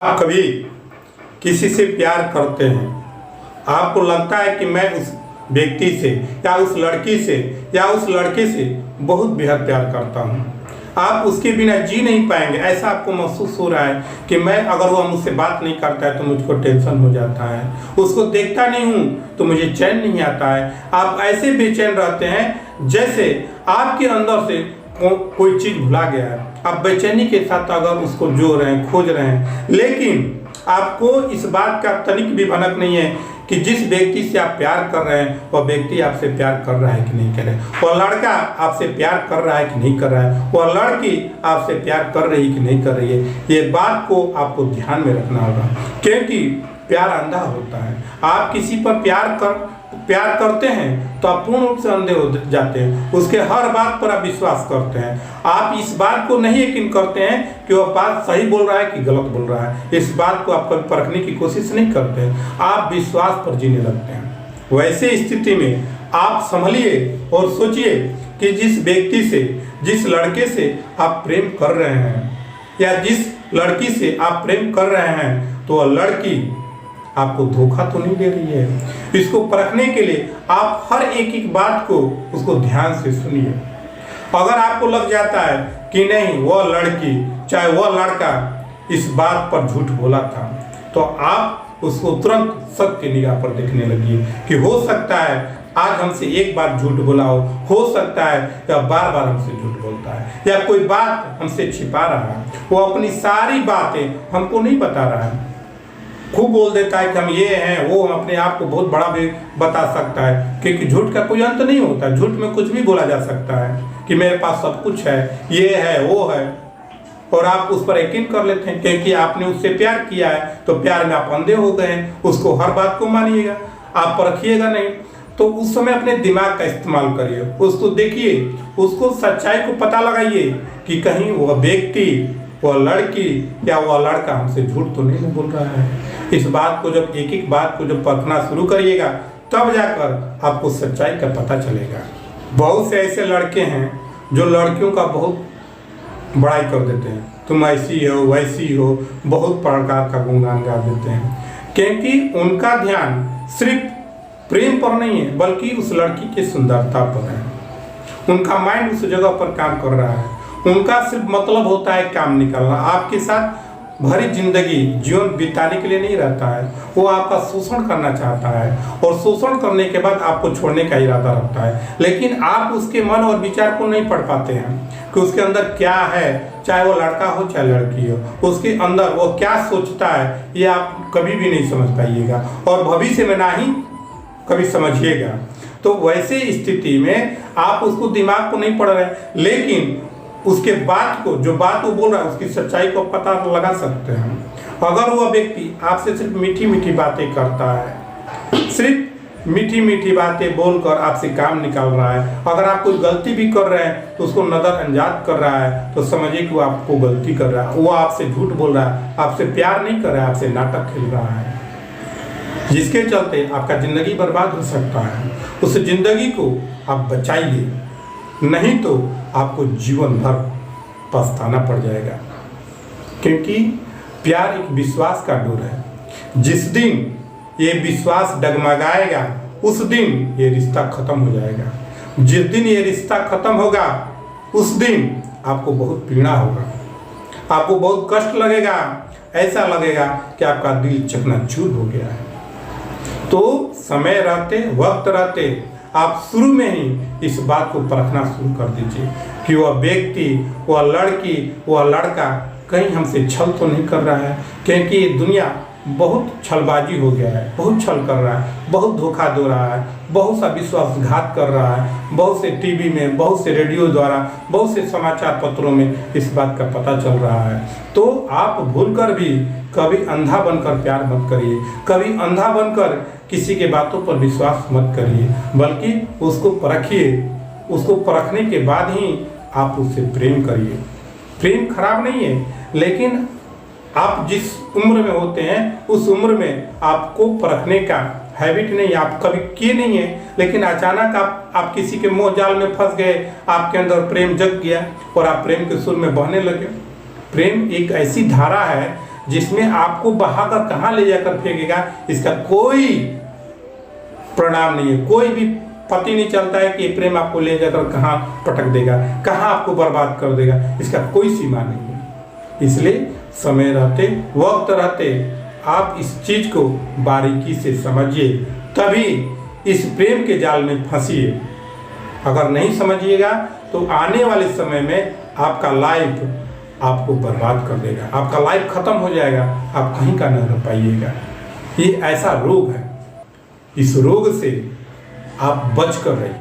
आप कभी किसी से प्यार करते हैं, आपको लगता है कि मैं उस व्यक्ति से या उस लड़की से या उस लड़के से बहुत बेहद प्यार करता हूँ, आप उसके बिना जी नहीं पाएंगे। ऐसा आपको महसूस हो रहा है कि मैं अगर वो मुझसे बात नहीं करता है तो मुझको टेंशन हो जाता है, उसको देखता नहीं हूँ तो मुझे चैन नहीं आता है। आप ऐसे बेचैन रहते हैं जैसे आपके अंदर से कोई चीज़ भुला गया है। आप बेचैनी के साथ अगर उसको जो रहे हैं, खोज रहे हैं, लेकिन आपको इस बात का तनिक भी भनक नहीं है कि जिस व्यक्ति से आप प्यार कर रहे हैं वह व्यक्ति आपसे प्यार कर रहा है कि नहीं कर रहा है, वह लड़का आपसे प्यार कर रहा है कि नहीं कर रहा है, वह लड़की आपसे प्यार कर रही है कि नहीं कर रही है। ये बात को आपको ध्यान में रखना होगा, क्योंकि प्यार अंधा होता है। आप किसी पर प्यार करते हैं तो आप पूर्ण रूप से अंधे हो जाते हैं, उसके हर बात पर आप विश्वास करते हैं। आप इस बात को नहीं यकीन करते हैं कि वह बात सही बोल रहा है कि गलत बोल रहा है। इस बात को आप कभी परखने की कोशिश नहीं करते हैं, आप विश्वास पर जीने लगते हैं। वैसे स्थिति में आप संभलिए और सोचिए कि जिस व्यक्ति से, जिस लड़के से आप प्रेम कर रहे हैं या जिस लड़की से आप प्रेम कर रहे हैं, तो वह लड़की आपको धोखा तो नहीं दे रही है। इसको परखने के लिए आप हर एक बात को उसको ध्यान से सुनिए। अगर आपको लग जाता है कि नहीं, वह लड़की चाहे वह लड़का इस बात पर झूठ बोला था, तो आप उसको तुरंत शक की निगाह पर देखने लगिए कि हो सकता है आज हमसे एक बार झूठ बोला हो सकता है या बार बार हमसे झूठ बोलता है, या कोई बात हमसे छिपा रहा है। वो अपनी सारी बातें हमको नहीं बता रहा है, खूब बोल देता है कि हम ये हैं वो, हम अपने आप को बहुत बड़ा भी बता सकता है, क्योंकि झूठ का कोई अंत नहीं होता। झूठ में कुछ भी बोला जा सकता है कि मेरे पास सब कुछ है, ये है वो है, और आप उस पर यकीन कर लेते हैं क्योंकि आपने उससे प्यार किया है। तो प्यार में आप अंधे हो गए हैं, उसको हर बात को मानिएगा, आप परखिएगा नहीं। तो उस समय अपने दिमाग का इस्तेमाल करिए, उसको देखिए, उसको सच्चाई को पता लगाइए कि कहीं वह व्यक्ति, वह लड़की या वह लड़का हमसे झूठ तो नहीं बोल रहा है। इस बात को जब एक बात को जब परखना शुरू करिएगा, तब जाकर आपको सच्चाई का पता चलेगा। बहुत से ऐसे लड़के हैं जो लड़कियों का बहुत बड़ाई कर देते हैं, तुम ऐसी हो वैसी हो, बहुत प्रकार का गुणगान गा देते हैं, क्योंकि उनका ध्यान सिर्फ प्रेम पर नहीं है बल्कि उस लड़की की सुंदरता पर है। उनका माइंड उस जगह पर काम कर रहा है, उनका सिर्फ मतलब होता है काम निकालना। आपके साथ भरी जिंदगी जीवन बिताने के लिए नहीं रहता है, वो आपका शोषण करना चाहता है और शोषण करने के बाद आपको छोड़ने का इरादा रखता है। लेकिन आप उसके मन और विचार को नहीं पढ़ पाते हैं कि उसके अंदर क्या है, चाहे वो लड़का हो चाहे लड़की हो, उसके अंदर वो क्या सोचता है, ये आप कभी भी नहीं समझ पाइएगा और भविष्य में ना ही कभी समझिएगा। तो वैसे स्थिति में आप उसको दिमाग को नहीं पढ़ रहे, लेकिन उसके बात को, जो बात वो बोल रहा है, उसकी सच्चाई को पता लगा सकते हैं। अगर वह व्यक्ति आपसे सिर्फ मीठी मीठी बातें करता है, सिर्फ मीठी मीठी बातें बोलकर आपसे काम निकाल रहा है, अगर आप कोई गलती भी कर रहे हैं तो उसको नज़रअंदाज कर रहा है, तो समझिए कि वो आपको गलती कर रहा है, वो आपसे झूठ बोल रहा है, आपसे प्यार नहीं कर रहा है, आपसे नाटक खेल रहा है, जिसके चलते आपका ज़िंदगी बर्बाद हो सकता है। उस ज़िंदगी को आप बचाइए, नहीं तो आपको जीवन भर पछताना पड़ जाएगा। क्योंकि प्यार एक विश्वास का डोर है, जिस दिन ये विश्वास डगमगाएगा उस दिन ये रिश्ता खत्म हो जाएगा। जिस दिन ये रिश्ता खत्म होगा उस दिन आपको बहुत पीड़ा होगा, आपको बहुत कष्ट लगेगा, ऐसा लगेगा कि आपका दिल चकनाचूर हो गया है। तो समय रहते, वक्त रहते आप शुरू में ही इस बात को परखना शुरू कर दीजिए कि वह व्यक्ति, वह लड़की, वह लड़का कहीं हमसे छल तो नहीं कर रहा है, क्योंकि दुनिया बहुत छलबाजी हो गया है, बहुत छल कर रहा है, बहुत धोखा दे रहा है, बहुत सा विश्वासघात कर रहा है, बहुत से टीवी में, बहुत से रेडियो द्वारा, बहुत से समाचार पत्रों में इस बात का पता चल रहा है। तो आप भूलकर भी कभी अंधा बनकर प्यार मत करिए, कभी अंधा बनकर किसी के बातों पर विश्वास मत करिए, बल्कि उसको परखिए। उसको परखने के बाद ही आप उससे प्रेम करिए। प्रेम खराब नहीं है, लेकिन आप जिस उम्र में होते हैं उस उम्र में आपको परखने का हैबिट नहीं, आप कभी किए नहीं है, लेकिन अचानक आप किसी के मोह जाल में फंस गए, आपके अंदर प्रेम जग गया और आप प्रेम के सुर में बहने लगे। प्रेम एक ऐसी धारा है जिसमें आपको बहाकर कहाँ ले जाकर फेंकेगा इसका कोई परिणाम नहीं है। कोई भी पता नहीं चलता है कि प्रेम आपको ले जाकर कहाँ पटक देगा, कहाँ आपको बर्बाद कर देगा, इसका कोई सीमा नहीं है। इसलिए समय रहते, वक्त रहते आप इस चीज को बारीकी से समझिए, तभी इस प्रेम के जाल में फंसिए। अगर नहीं समझिएगा तो आने वाले समय में आपका लाइफ आपको बर्बाद कर देगा, आपका लाइफ खत्म हो जाएगा, आप कहीं का न रह पाइएगा। ये ऐसा रोग है, इस रोग से आप बच कर रहिए।